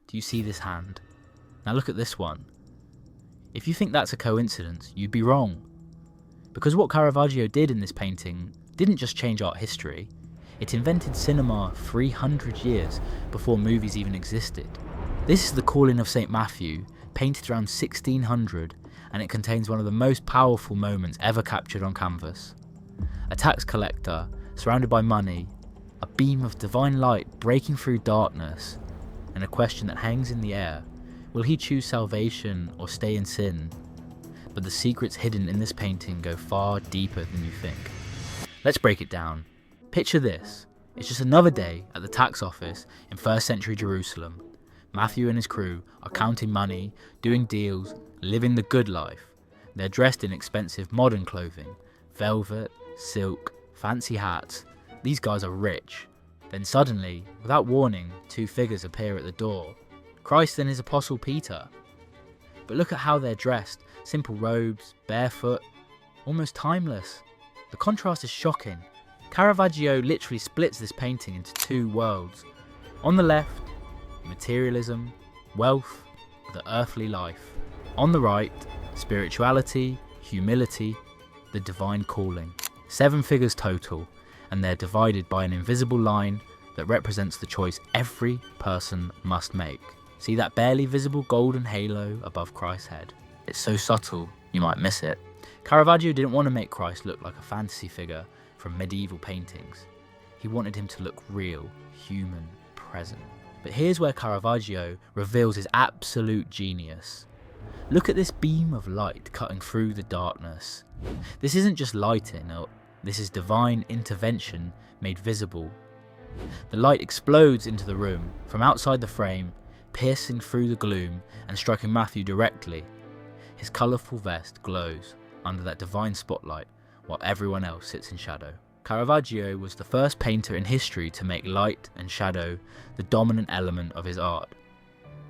Do you see this hand? Now look at this one. If you think that's a coincidence, you'd be wrong. Because what Caravaggio did in this painting didn't just change art history, it invented cinema 300 years before movies even existed. This is the Calling of St. Matthew, painted around 1600, and it contains one of the most powerful moments ever captured on canvas. A tax collector, surrounded by money, a beam of divine light breaking through darkness, and a question that hangs in the air: will he choose salvation or stay in sin? But the secrets hidden in this painting go far deeper than you think. Let's break it down. Picture this. It's just another day at the tax office in 1st century Jerusalem. Matthew and his crew are counting money, doing deals, living the good life. They're dressed in expensive modern clothing, velvet, silk, fancy hats. These guys are rich. Then suddenly, without warning, 2 figures appear at the door. Christ and his apostle Peter. But look at how they're dressed. Simple robes, barefoot, almost timeless. The contrast is shocking. Caravaggio literally splits this painting into 2 worlds. On the left, materialism, wealth, the earthly life. On the right, spirituality, humility, the divine calling. 7 figures total, and they're divided by an invisible line that represents the choice every person must make. See that barely visible golden halo above Christ's head? It's so subtle, you might miss it. Caravaggio didn't want to make Christ look like a fantasy figure from medieval paintings. He wanted him to look real, human, present. But here's where Caravaggio reveals his absolute genius. Look at this beam of light cutting through the darkness. This isn't just lighting, this is divine intervention made visible. The light explodes into the room, from outside the frame, piercing through the gloom and striking Matthew directly. His colourful vest glows under that divine spotlight while everyone else sits in shadow. Caravaggio was the first painter in history to make light and shadow the dominant element of his art.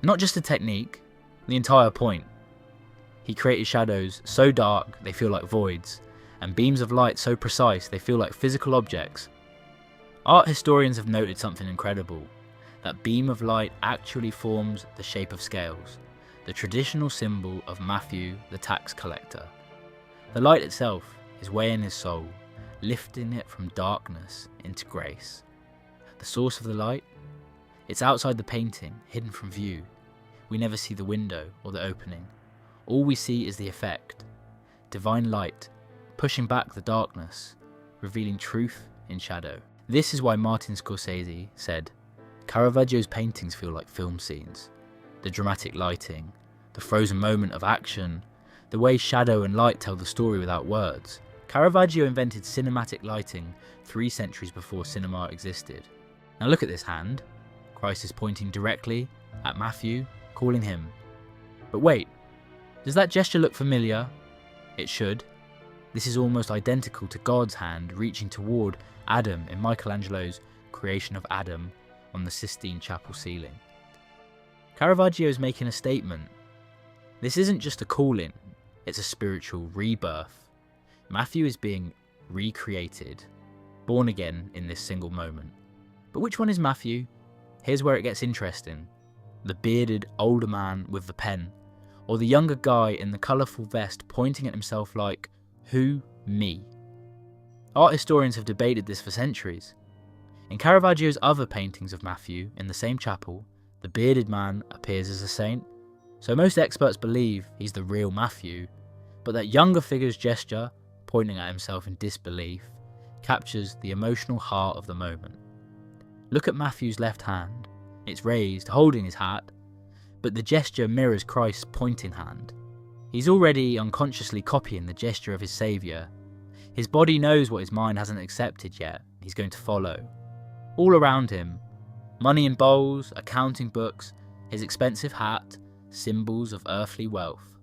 Not just a technique, the entire point. He created shadows so dark they feel like voids, and beams of light so precise they feel like physical objects. Art historians have noted something incredible. That beam of light actually forms the shape of scales, the traditional symbol of Matthew the tax collector. The light itself is weighing his soul, lifting it from darkness into grace. The source of the light? It's outside the painting, hidden from view. We never see the window or the opening. All we see is the effect. Divine light, pushing back the darkness, revealing truth in shadow. This is why Martin Scorsese said, Caravaggio's paintings feel like film scenes. The dramatic lighting, the frozen moment of action, the way shadow and light tell the story without words. Caravaggio invented cinematic lighting 3 centuries before cinema existed. Now look at this hand. Christ is pointing directly at Matthew, calling him. But wait, does that gesture look familiar? It should. This is almost identical to God's hand reaching toward Adam in Michelangelo's Creation of Adam on the Sistine Chapel ceiling. Caravaggio is making a statement. This isn't just a calling, it's a spiritual rebirth. Matthew is being recreated, born again in this single moment. But which one is Matthew? Here's where it gets interesting. The bearded older man with the pen, or the younger guy in the colourful vest pointing at himself like, who? Me. Art historians have debated this for centuries. In Caravaggio's other paintings of Matthew in the same chapel, the bearded man appears as a saint, so most experts believe he's the real Matthew, but that younger figure's gesture, pointing at himself in disbelief, captures the emotional heart of the moment. Look at Matthew's left hand. It's raised, holding his hat, but the gesture mirrors Christ's pointing hand. He's already unconsciously copying the gesture of his saviour. His body knows what his mind hasn't accepted yet. He's going to follow. All around him, money in bowls, accounting books, his expensive hat, symbols of earthly wealth.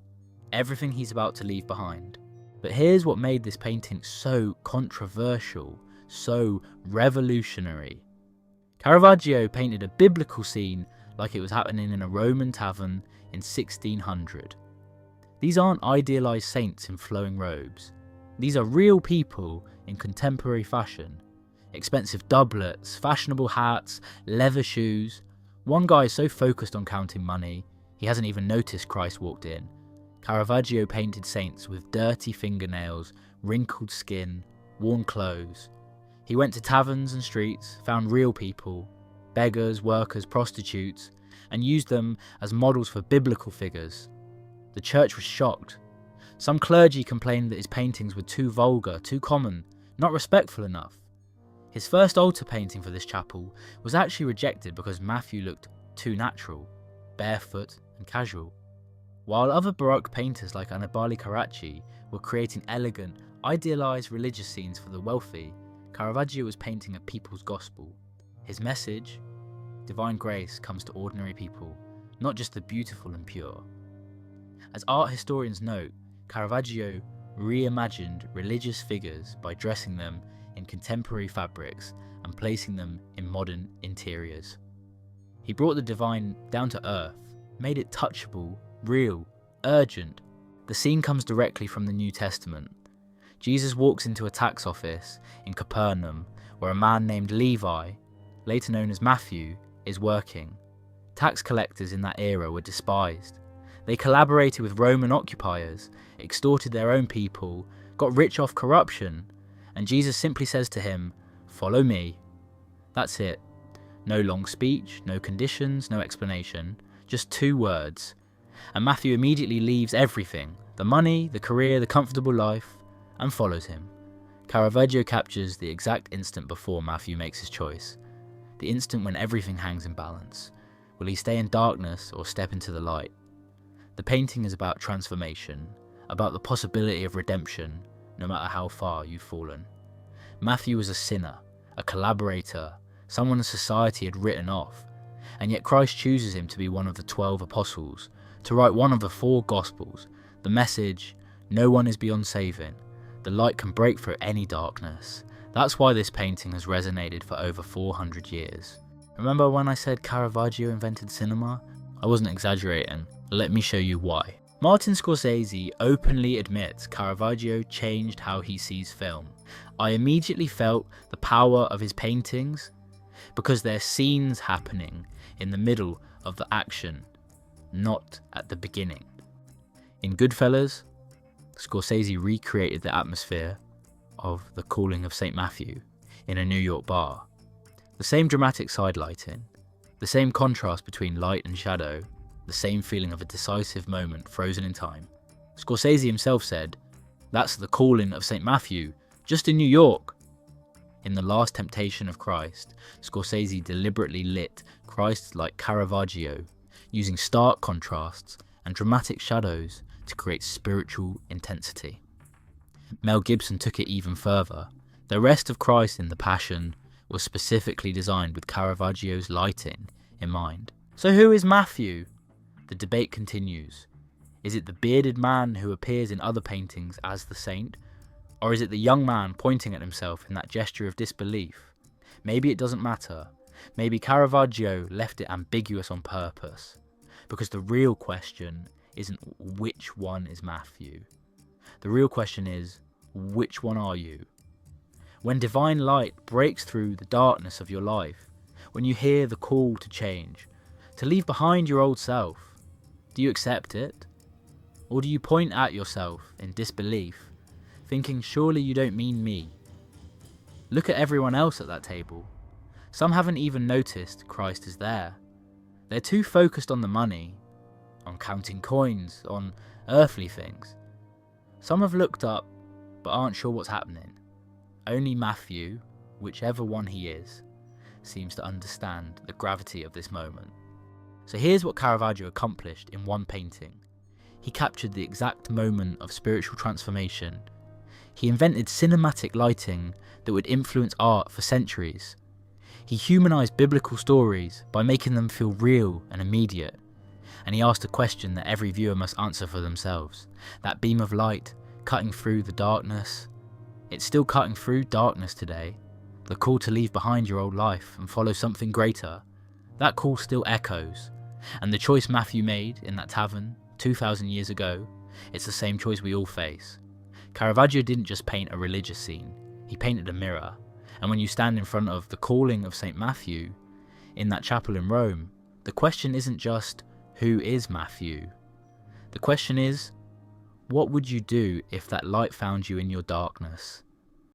Everything he's about to leave behind. But here's what made this painting so controversial, so revolutionary. Caravaggio painted a biblical scene like it was happening in a Roman tavern in 1600. These aren't idealised saints in flowing robes. These are real people in contemporary fashion. Expensive doublets, fashionable hats, leather shoes. One guy is so focused on counting money, he hasn't even noticed Christ walked in. Caravaggio painted saints with dirty fingernails, wrinkled skin, worn clothes. He went to taverns and streets, found real people, beggars, workers, prostitutes, and used them as models for biblical figures. The church was shocked. Some clergy complained that his paintings were too vulgar, too common, not respectful enough. His first altar painting for this chapel was actually rejected because Matthew looked too natural, barefoot and casual. While other Baroque painters like Annibale Carracci were creating elegant, idealised religious scenes for the wealthy, Caravaggio was painting a people's gospel. His message, divine grace, comes to ordinary people, not just the beautiful and pure. As art historians note, Caravaggio reimagined religious figures by dressing them in contemporary fabrics and placing them in modern interiors. He brought the divine down to earth, made it touchable, real, urgent. The scene comes directly from the New Testament. Jesus walks into a tax office in Capernaum where a man named Levi, later known as Matthew, is working. Tax collectors in that era were despised. They collaborated with Roman occupiers, extorted their own people, got rich off corruption, and Jesus simply says to him, "Follow me." That's it. No long speech, no conditions, no explanation, just 2 words. And Matthew immediately leaves everything, the money, the career, the comfortable life, and follows him. Caravaggio captures the exact instant before Matthew makes his choice, the instant when everything hangs in balance. Will he stay in darkness or step into the light? The painting is about transformation, about the possibility of redemption, no matter how far you've fallen. Matthew was a sinner, a collaborator, someone society had written off, and yet Christ chooses him to be one of the 12 apostles, to write one of the 4 Gospels, the message, no one is beyond saving, the light can break through any darkness. That's why this painting has resonated for over 400 years. Remember when I said Caravaggio invented cinema? I wasn't exaggerating. Let me show you why. Martin Scorsese openly admits Caravaggio changed how he sees film. I immediately felt the power of his paintings because they're scenes happening in the middle of the action, not at the beginning. In Goodfellas, Scorsese recreated the atmosphere of The Calling of St. Matthew in a New York bar. The same dramatic side lighting, the same contrast between light and shadow, the same feeling of a decisive moment frozen in time. Scorsese himself said, "That's the calling of St. Matthew, just in New York." In The Last Temptation of Christ, Scorsese deliberately lit Christ like Caravaggio, using stark contrasts and dramatic shadows to create spiritual intensity. Mel Gibson took it even further. The rest of Christ in The Passion was specifically designed with Caravaggio's lighting in mind. So who is Matthew? The debate continues. Is it the bearded man who appears in other paintings as the saint? Or is it the young man pointing at himself in that gesture of disbelief? Maybe it doesn't matter. Maybe Caravaggio left it ambiguous on purpose. Because the real question isn't which one is Matthew. The real question is, which one are you? When divine light breaks through the darkness of your life, when you hear the call to change, to leave behind your old self, do you accept it? Or do you point at yourself in disbelief, thinking surely you don't mean me? Look at everyone else at that table. Some haven't even noticed Christ is there. They're too focused on the money, on counting coins, on earthly things. Some have looked up but aren't sure what's happening. Only Matthew, whichever one he is, seems to understand the gravity of this moment. So here's what Caravaggio accomplished in one painting. He captured the exact moment of spiritual transformation. He invented cinematic lighting that would influence art for centuries. He humanized biblical stories by making them feel real and immediate. And he asked a question that every viewer must answer for themselves. That beam of light cutting through the darkness. It's still cutting through darkness today. The call to leave behind your old life and follow something greater. That call still echoes. And the choice Matthew made in that tavern 2,000 years ago, it's the same choice we all face. Caravaggio didn't just paint a religious scene, he painted a mirror. And when you stand in front of the calling of St. Matthew in that chapel in Rome, the the question isn't just, who is Matthew? The question is, what would you do if that light found you in your darkness?